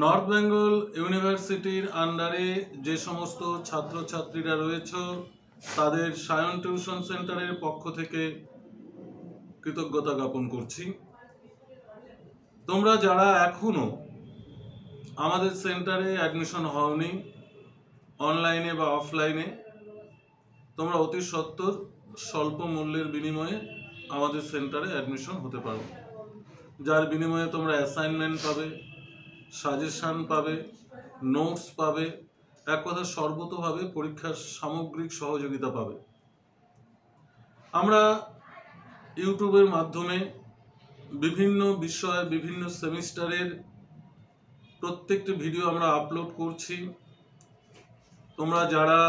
North Bengal ইউনিভার্সিটির আন্ডারে যে সমস্ত ছাত্রছাত্রীরা রয়েছে তাদের সায়ন টিউশন সেন্টারের পক্ষ থেকে কৃতজ্ঞতা জ্ঞাপন করছি। তোমরা যারা এখনো আমাদের সেন্টারে অ্যাডমিশন হওনি, অনলাইনে বা অফলাইনে, তোমরা অতি সত্বর স্বল্প মূল্যের বিনিময়ে আমাদের সেন্টারে অ্যাডমিশন হতে পারো, যার বিনিময়ে তোমরা অ্যাসাইনমেন্ট পাবে, সাজেশন পাবে, নোটস পাবে, এক কথা সর্বতোভাবে পরীক্ষার সামগ্রিক সহযোগিতা পাবে। আমরা ইউটিউবের মাধ্যমে বিভিন্ন বিষয়, বিভিন্ন সেমিস্টারের প্রত্যেকটি ভিডিও আমরা আপলোড করছি। তোমরা যারা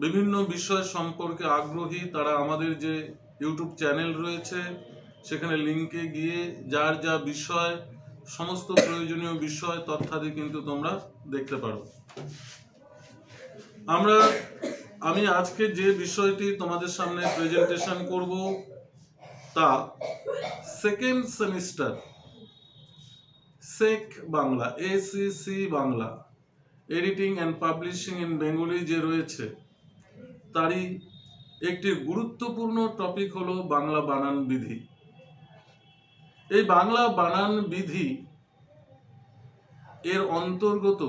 বিভিন্ন বিষয় সম্পর্কে আগ্রহী তারা আমাদের যে ইউটিউব চ্যানেল রয়েছে সেখানে লিঙ্কে গিয়ে যার যা বিষয়, সমস্ত প্রয়োজনীয় বিষয় তথ্যাদি কিন্তু তোমরা দেখতে পারো। আমি আজকে যে বিষয়টি তোমাদের সামনে প্রেজেন্টেশন করব তা সেকেন্ড সেমিস্টার সেক Bangla, ACC Bangla, editing and publishing in Bengali যে রয়েছে তারই একটি গুরুত্বপূর্ণ টপিক হলো বাংলা বানান বিধি। এই বাংলা বানান বিধি এর অন্তর্গত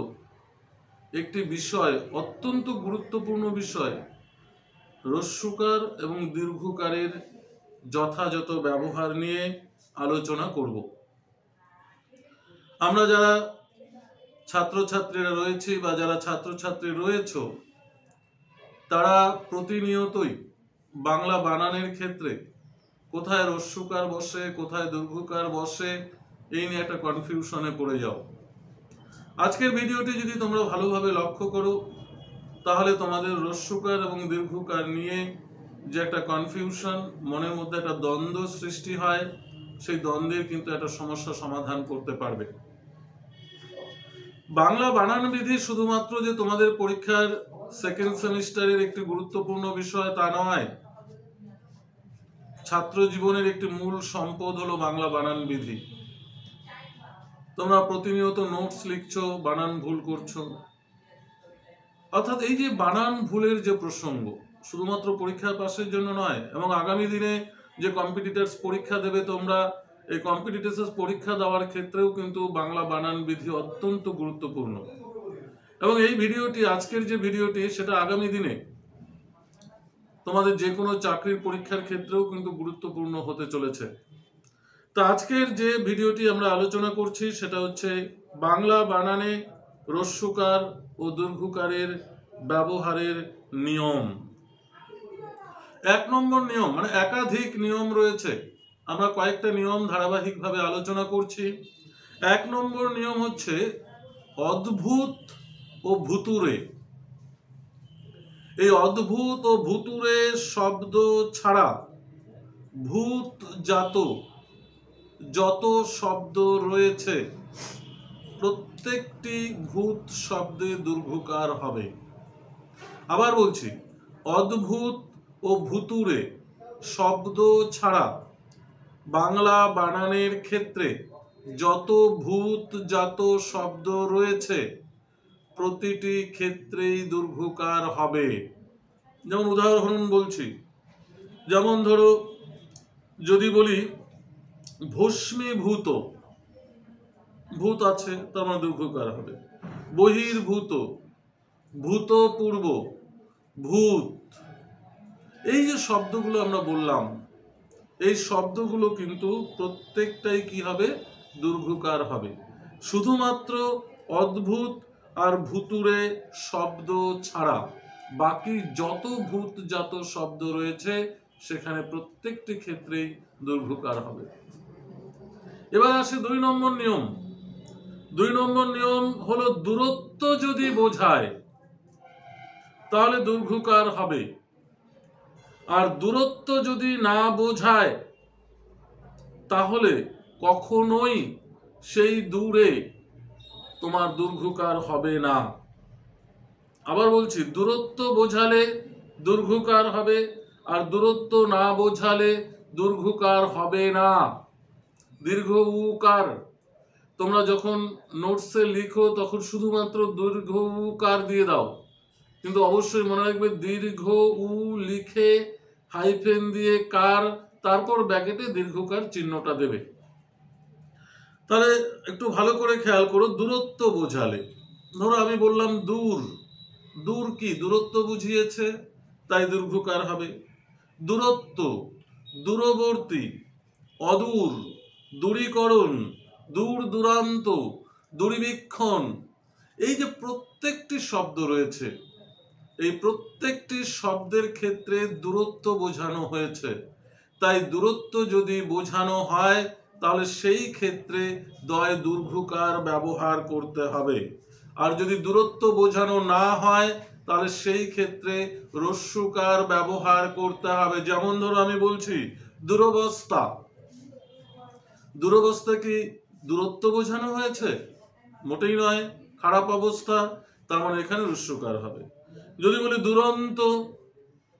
একটি বিষয়, অত্যন্ত গুরুত্বপূর্ণ বিষয়, হ্রস্বকার এবং দীর্ঘকারের যথাযথ ব্যবহার নিয়ে আলোচনা করব। আমরা যারা ছাত্রছাত্রীরা রয়েছি বা যারা ছাত্রছাত্রী রয়েছে তারা প্রতিনিয়তই বাংলা বানানের ক্ষেত্রে কোথায় হ্রস্বকার বসে, কোথায় দীর্ঘকার বসে, এই নিয়ে একটা কনফিউশনে পড়ে যাও। আজকের ভিডিওটি যদি তোমরা ভালোভাবে লক্ষ্য করো তাহলে তোমাদের হ্রস্বকার এবং দীর্ঘকার নিয়ে যে একটা কনফিউশন, মনের মধ্যে একটা দ্বন্দ্ব সৃষ্টি হয়, সেই দ্বন্দ্বের কিন্তু একটা সমস্যা সমাধান করতে পারবে। বাংলা বানান বিধি শুধুমাত্র যে তোমাদের পরীক্ষার সেকেন্ড সেমিস্টারের একটি গুরুত্বপূর্ণ বিষয় তা নয়। ছাত্র জীবনের একটি মূল সম্পদ হলো বাংলা বানান বিধি। তোমরা প্রতিনিয়ত নোটস লিখছো, বানান ভুল করছো, অর্থাৎ এই যে বানান ভুলের যে প্রসঙ্গ শুধুমাত্র পরীক্ষা পাসের জন্য নয়, এবং আগামী দিনে যে কম্পিটিটরস পরীক্ষা দেবে তোমরা, এই কম্পিটিটরস পরীক্ষা দেওয়ার ক্ষেত্রেও কিন্তু বাংলা বানান বিধি অত্যন্ত গুরুত্বপূর্ণ। এবং এই ভিডিওটি, আজকের যে ভিডিওটি, সেটা আগামী দিনে তোমাদের যে কোনো চাকরির পরীক্ষার ক্ষেত্রেও কিন্তু গুরুত্বপূর্ণ হতে চলেছে। তো আজকের যে ভিডিওটি আমরা আলোচনা করছি সেটা হচ্ছে বাংলা বানানে হ্রস্বকার ও দীর্ঘকারের ব্যবহারের নিয়ম। 1 নম্বর নিয়ম, মানে একাধিক নিয়ম রয়েছে, আমরা কয়েকটা নিয়ম ধারাবাহিকভাবে আলোচনা করছি। 1 নম্বর নিয়ম হচ্ছে অদ্ভুত ও ভুতুড়ে। এই অদ্ভুত ও ভুতুড়ে শব্দ ছাড়া ভূতজাত যত শব্দ রয়েছে প্রত্যেকটি ভূত শব্দে দীর্ঘকার হবে। আবার বলছি, অদ্ভুত ও ভুতুড়ে শব্দ ছাড়া বাংলা বানানের ক্ষেত্রে যত ভূতজাত শব্দ রয়েছে প্রতিটি ক্ষেত্রেই দীর্ঘকার হবে। যেমন উদাহরণ বলছি, যেমন ধরো যদি বলি ভস্মীভূত, ভূত আছে তার মানে দীর্ঘকার হবে। বহির্ভূত, ভূতপূর্ব, ভূত, এই যে শব্দগুলো আমরা বললাম, এই শব্দগুলো কিন্তু প্রত্যেকটাই কি হবে? দীর্ঘকার হবে। শুধুমাত্র অদ্ভুত আর ভুতুড়ে শব্দ ছাড়া বাকি যত ভূতজাত শব্দ রয়েছে সেখানে প্রত্যেকটি ক্ষেত্রেই দীর্ঘকার হবে। এবার আসে 2 নম্বর নিয়ম। 2 নম্বর নিয়ম হলো দূরত্ব যদি বোঝায় তাহলে দীর্ঘকার হবে, আর দূরত্ব যদি না বোঝায় তাহলে কখনোই সেই দূরে তোমার দীর্ঘকার হবে না। আবার বলছি, দূরত্ব বোঝালে দীর্ঘকার হবে, আর দূরত্ব না বোঝালে দীর্ঘকার হবে না। দীর্ঘ উকার, তোমরা যখন নোটসে লিখো তখন শুধুমাত্র দীর্ঘ উকার দিয়ে দাও, কিন্তু অবশ্যই মনে রাখবে দীর্ঘ উ লিখে হাইফেন দিয়ে কার, তারপর ব্র্যাকেটে দীর্ঘকার চিহ্নটা দেবে। তাহলে একটু ভালো করে খেয়াল করো, দূরত্ব বোঝালে, ধরো আমি বললাম দূর, দূর কি দূরত্ব বুঝিয়েছে, তাই দীর্ঘকার হবে। দূরত্ব, দূরবর্তী, অদূর, দূরীকরণ, দূর দূরান্ত, দূরবীক্ষণ, এই যে প্রত্যেকটি শব্দ রয়েছে, এই প্রত্যেকটি শব্দের ক্ষেত্রে দূরত্ব বোঝানো হয়েছে। তাই দূরত্ব যদি বোঝানো হয় তাহলে সেই ক্ষেত্রে দয় দীর্ঘকার ব্যবহার করতে হবে। আর যদি দূরত্ব বোঝানো না হয় তাহলে সেই ক্ষেত্রে হ্রস্বকার ব্যবহার করতে হবে। যেমন ধরো আমি বলছি দুরবস্থা, দুরবস্থা কি দূরত্ব বোঝানো হয়েছে? মোটেই নয়, খারাপ অবস্থা, তার মানে এখানে হ্রস্বকার হবে। যদি বলি দুরন্ত,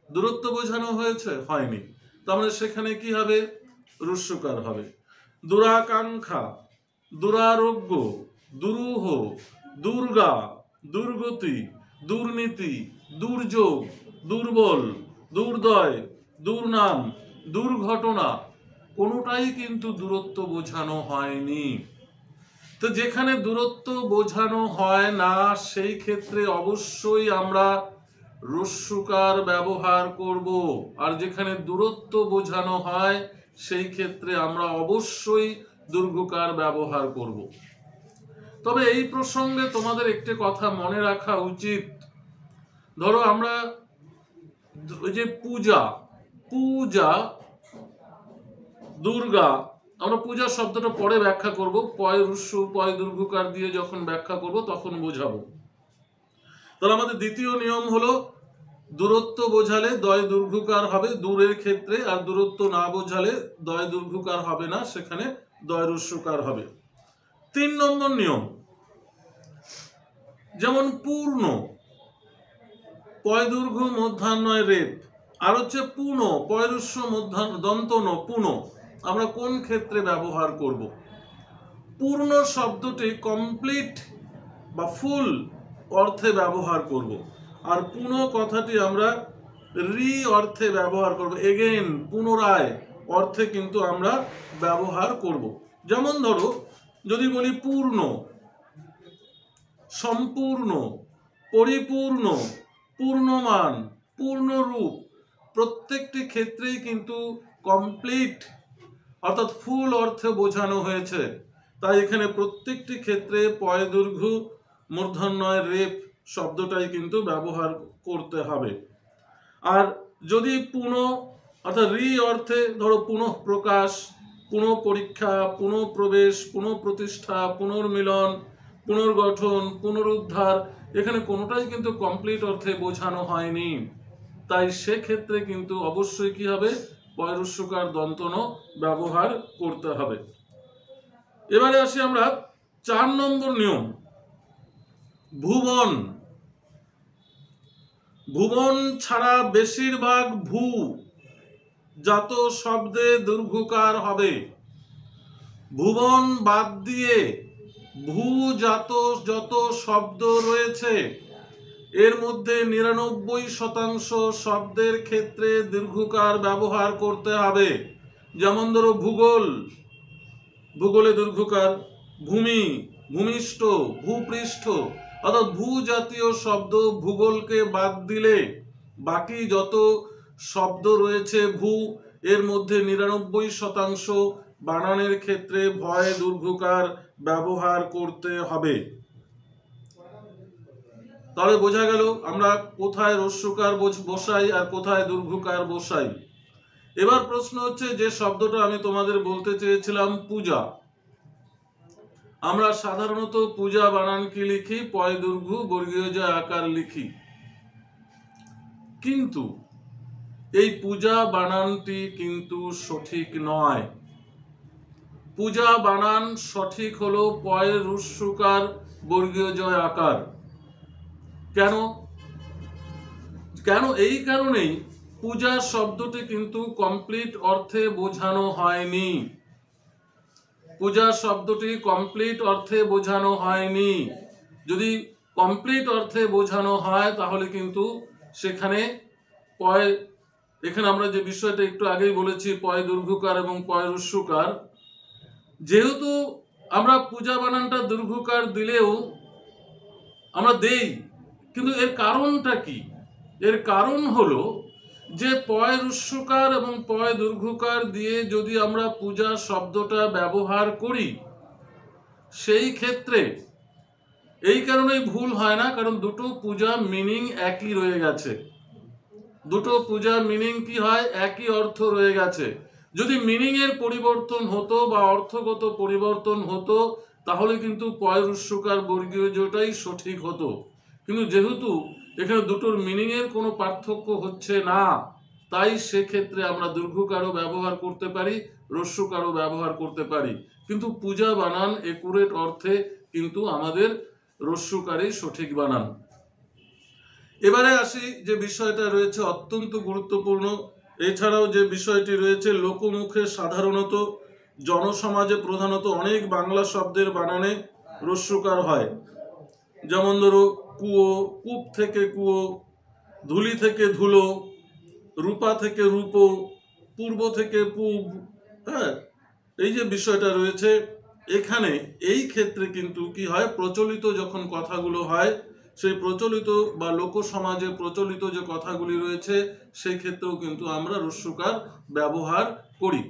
দূরত্ব বোঝানো হয়েছে? হয়নি, তার মানে সেখানে কি হবে? হ্রস্বকার হবে। দুরাকাঙ্ক্ষা, দুরারোগ্য, দুরূহ, দুর্গা, দুর্গতি, দুর্নীতি, দুর্যোগ, দুর্বল, দুর্দয়, দুর্নাম, দুর্ঘটনা, কোনোটাই কিন্তু দূরত্ব বোঝানো হয়নি। তো যেখানে দূরত্ব বোঝানো হয় না সেই ক্ষেত্রে অবশ্যই আমরা হ্রস্বকার ব্যবহার করব, আর যেখানে দূরত্ব বোঝানো হয় সেই ক্ষেত্রে আমরা অবশ্যই দীর্ঘকার ব্যবহার করব। তবে এই প্রসঙ্গে তোমাদের একটি কথা মনে রাখা উচিত, ধরো আমরা ওই যে পূজা, পূজা, দুর্গা, আমরা পূজা শব্দটা পরে ব্যাখ্যা করব, পয় হ্রস্ব পয় দীর্ঘকার দিয়ে যখন ব্যাখ্যা করব তখন বোঝাবো। তাহলে আমাদের দ্বিতীয় নিয়ম হলো দূরত্ব বোঝালে দয় দীর্ঘকার হবে দূরের ক্ষেত্রে, আর দূরত্ব না বোঝালে দয় দীর্ঘকার হবে না, সেখানে দয় হ্রস্বকার হবে। 3 নম্বর নিয়ম, যেমন পূর্ণ, পয় দীর্ঘ মধ্যাহ্নয় রেপ, আর হচ্ছে পূর্ণ, পয় হ্রস্ব মধ্যাহ্ন দন্ত ন, পূর্ণ, আমরা কোন ক্ষেত্রে ব্যবহার করব? পূর্ণ শব্দটি কমপ্লিট বা ফুল অর্থে ব্যবহার করব, আর পূর্ণ কথাটি আমরা রি অর্থে ব্যবহার করব, এগেন পুনরায় অর্থে কিন্তু আমরা ব্যবহার করব। যেমন ধরো যদি বলি পূর্ণ, সম্পূর্ণ, পরিপূর্ণ, পূর্ণমান, পূর্ণরূপ, প্রত্যেকটি ক্ষেত্রেই কিন্তু কমপ্লিট অর্থাৎ ফুল অর্থে বোঝানো হয়েছে। তাই এখানে প্রত্যেকটি ক্ষেত্রে পয় দীর্ঘ মূর্ধন্যয় রেপ শব্দটাই কিন্তু ব্যবহার করতে হবে। আর যদি পুনঃ অর্থাৎ রি অর্থে ধরো পুনঃ প্রকাশ, পুনঃ পরীক্ষা, পুনঃ প্রবেশ, পুনঃ প্রতিষ্ঠা, পুনর্মিলন, পুনর্গঠন, পুনরুদ্ধার, এখানে কোনোটাই কিন্তু কমপ্লিট অর্থে বোঝানো হয়নি। তাই সেক্ষেত্রে কিন্তু অবশ্যই কি হবে? পয় হ্রস্বকার দন্ত ন ব্যবহার করতে হবে। এবারে আসি আমরা 4 নম্বর নিয়ম, ভুবন। ভুবন ছাড়া বেশিরভাগ ভূ জাত শব্দে দীর্ঘকার হবে। ভুবন বাদ দিয়ে ভূ জাত যত শব্দ রয়েছে এর মধ্যে 99% শব্দের ক্ষেত্রে দীর্ঘকার ব্যবহার করতে হবে। যেমন ধরো ভূগোল, ভূগোলে দীর্ঘকার, ভূমি, ভূমিষ্ঠ, ভূপৃষ্ঠ, অর্থাৎ ভূ জাতীয় শব্দ ভূগোলকে বাদ দিলে বাকি যত শব্দ রয়েছে ভূ, এর মধ্যে 99% বানানের ক্ষেত্রে ভয় দীর্ঘকার ব্যবহার করতে হবে। তাহলে বোঝা গেল আমরা কোথায় হ্রস্বকার বসাই আর কোথায় দীর্ঘকার বসাই। এবার প্রশ্ন হচ্ছে, যে শব্দটা আমি তোমাদের বলতে চেয়েছিলাম পূজা, আমরা সাধারণত পূজা বানান কি লিখি? পয় দীর্ঘ বর্গীয় জ আকার লিখি, কিন্তু এই পূজা বানানটি কিন্তু সঠিক নয়। পূজা বানান সঠিক হলো পয় হ্রস্বকার বর্গীয় জ আকার। কেন? এই কারণেই পূজা শব্দটি কিন্তু কমপ্লিট অর্থে বোঝানো হয়নি। পূজা শব্দটি কমপ্লিট অর্থে বোঝানো হয়নি। যদি কমপ্লিট অর্থে বোঝানো হয় তাহলে কিন্তু সেখানে পয়, এখানে আমরা যে বিষয়টা একটু আগেই বলেছি পয় দীর্ঘকার এবং পয় হ্রস্বকার, যেহেতু আমরা পূজা বানানটা দীর্ঘকার দিলেও আমরা দেই, কিন্তু এর কারণটা কি? এর কারণ হলো যে পয় হ্রস্বকার এবং পয় দীর্ঘকার দিয়ে যদি আমরা পূজা শব্দটা ব্যবহার করি, সেই ক্ষেত্রে এই কারণেই ভুল হয় না, কারণ দুটো পূজা মিনিং একই রয়ে গেছে। দুটো পূজা মিনিং কি হয়? একই অর্থ রয়ে গেছে। যদি মিনিং এর পরিবর্তন হতো বা অর্থগত পরিবর্তন হতো তাহলে কিন্তু পয় হ্রস্বকার বর্গীয় জটাই সঠিক হতো। কিন্তু যেহেতু এখানে দুটোর মিনিং এর কোনো পার্থক্য হচ্ছে না, তাই সেক্ষেত্রে আমরা দীর্ঘকারও ব্যবহার করতে পারি, হ্রস্বকারও ব্যবহার করতে পারি, কিন্তু পূজা বানান একুরেট অর্থে কিন্তু আমাদের হ্রস্বকারই সঠিক বানান। এবারে আসি যে বিষয়টা রয়েছে অত্যন্ত গুরুত্বপূর্ণ, এছাড়াও যে বিষয়টি রয়েছে লোকমুখে সাধারণত জনসমাজে প্রধানত অনেক বাংলা শব্দের বানানে হ্রস্বকার হয়। যেমন ধরো কুয়ো, কূপ থেকে কুয়ো, ধুলি থেকে ধুলো, রূপা থেকে রূপো, পূর্ব থেকে পূব। হ্যাঁ, এই যে বিষয়টা রয়েছে এখানে, এই ক্ষেত্রে কিন্তু কি হয়, প্রচলিত যখন কথাগুলো হয় সেই প্রচলিত বা লোক সমাজে প্রচলিত যে কথাগুলি রয়েছে সেই ক্ষেত্রেও কিন্তু আমরা হ্রস্বকার ব্যবহার করি।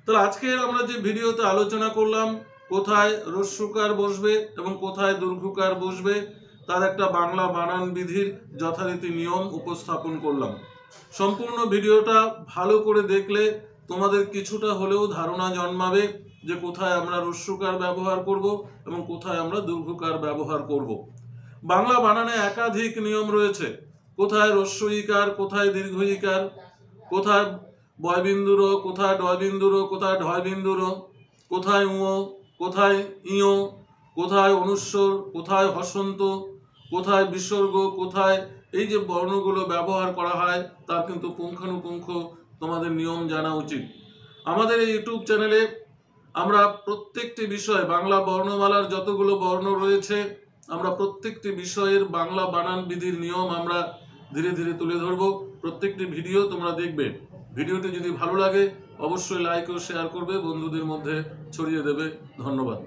তাহলে আজকে আমরা যে ভিডিওতে আলোচনা করলাম কোথায় হ্রস্বকার বসবে এবং কোথায় দীর্ঘকার বসবে তার একটা বাংলা বানান বিধির যথারীতি নিয়ম উপস্থাপন করলাম। সম্পূর্ণ ভিডিওটা ভালো করে দেখলে তোমাদের কিছুটা হলেও ধারণা জন্মাবে যে কোথায় আমরা হ্রস্বকার ব্যবহার করব এবং কোথায় আমরা দীর্ঘকার ব্যবহার করব। বাংলা বানানে একাধিক নিয়ম রয়েছে, কোথায় হ্রস্ব ইকার, কোথায় দীর্ঘ ইকার, কোথায় বয়বিন্দুর, কোথায় ডয়বিন্দুর, কোথায় ঢয়বিন্দুর, কোথায় উঁ, কোথায় ইয়, কোথায় অনুস্বর, কোথায় হসন্ত, কোথায় বিসর্গ, কোথায় এই যে বর্ণগুলো ব্যবহার করা হয় তার কিন্তু পুঙ্খানুপুঙ্খ তোমাদের নিয়ম জানা উচিত। আমাদের এই ইউটিউব চ্যানেলে আমরা প্রত্যেকটি বিষয়, বাংলা বর্ণমালার যতগুলো বর্ণ রয়েছে আমরা প্রত্যেকটি বিষয়ের বাংলা বানান বিধির নিয়ম আমরা ধীরে ধীরে তুলে ধরবো। প্রত্যেকটি ভিডিও তোমরা দেখবে। ভিডিওটি যদি ভালো লাগে অবশ্যই লাইক ও শেয়ার করবে, বন্ধুদের মধ্যে ছড়িয়ে দেবে। ধন্যবাদ।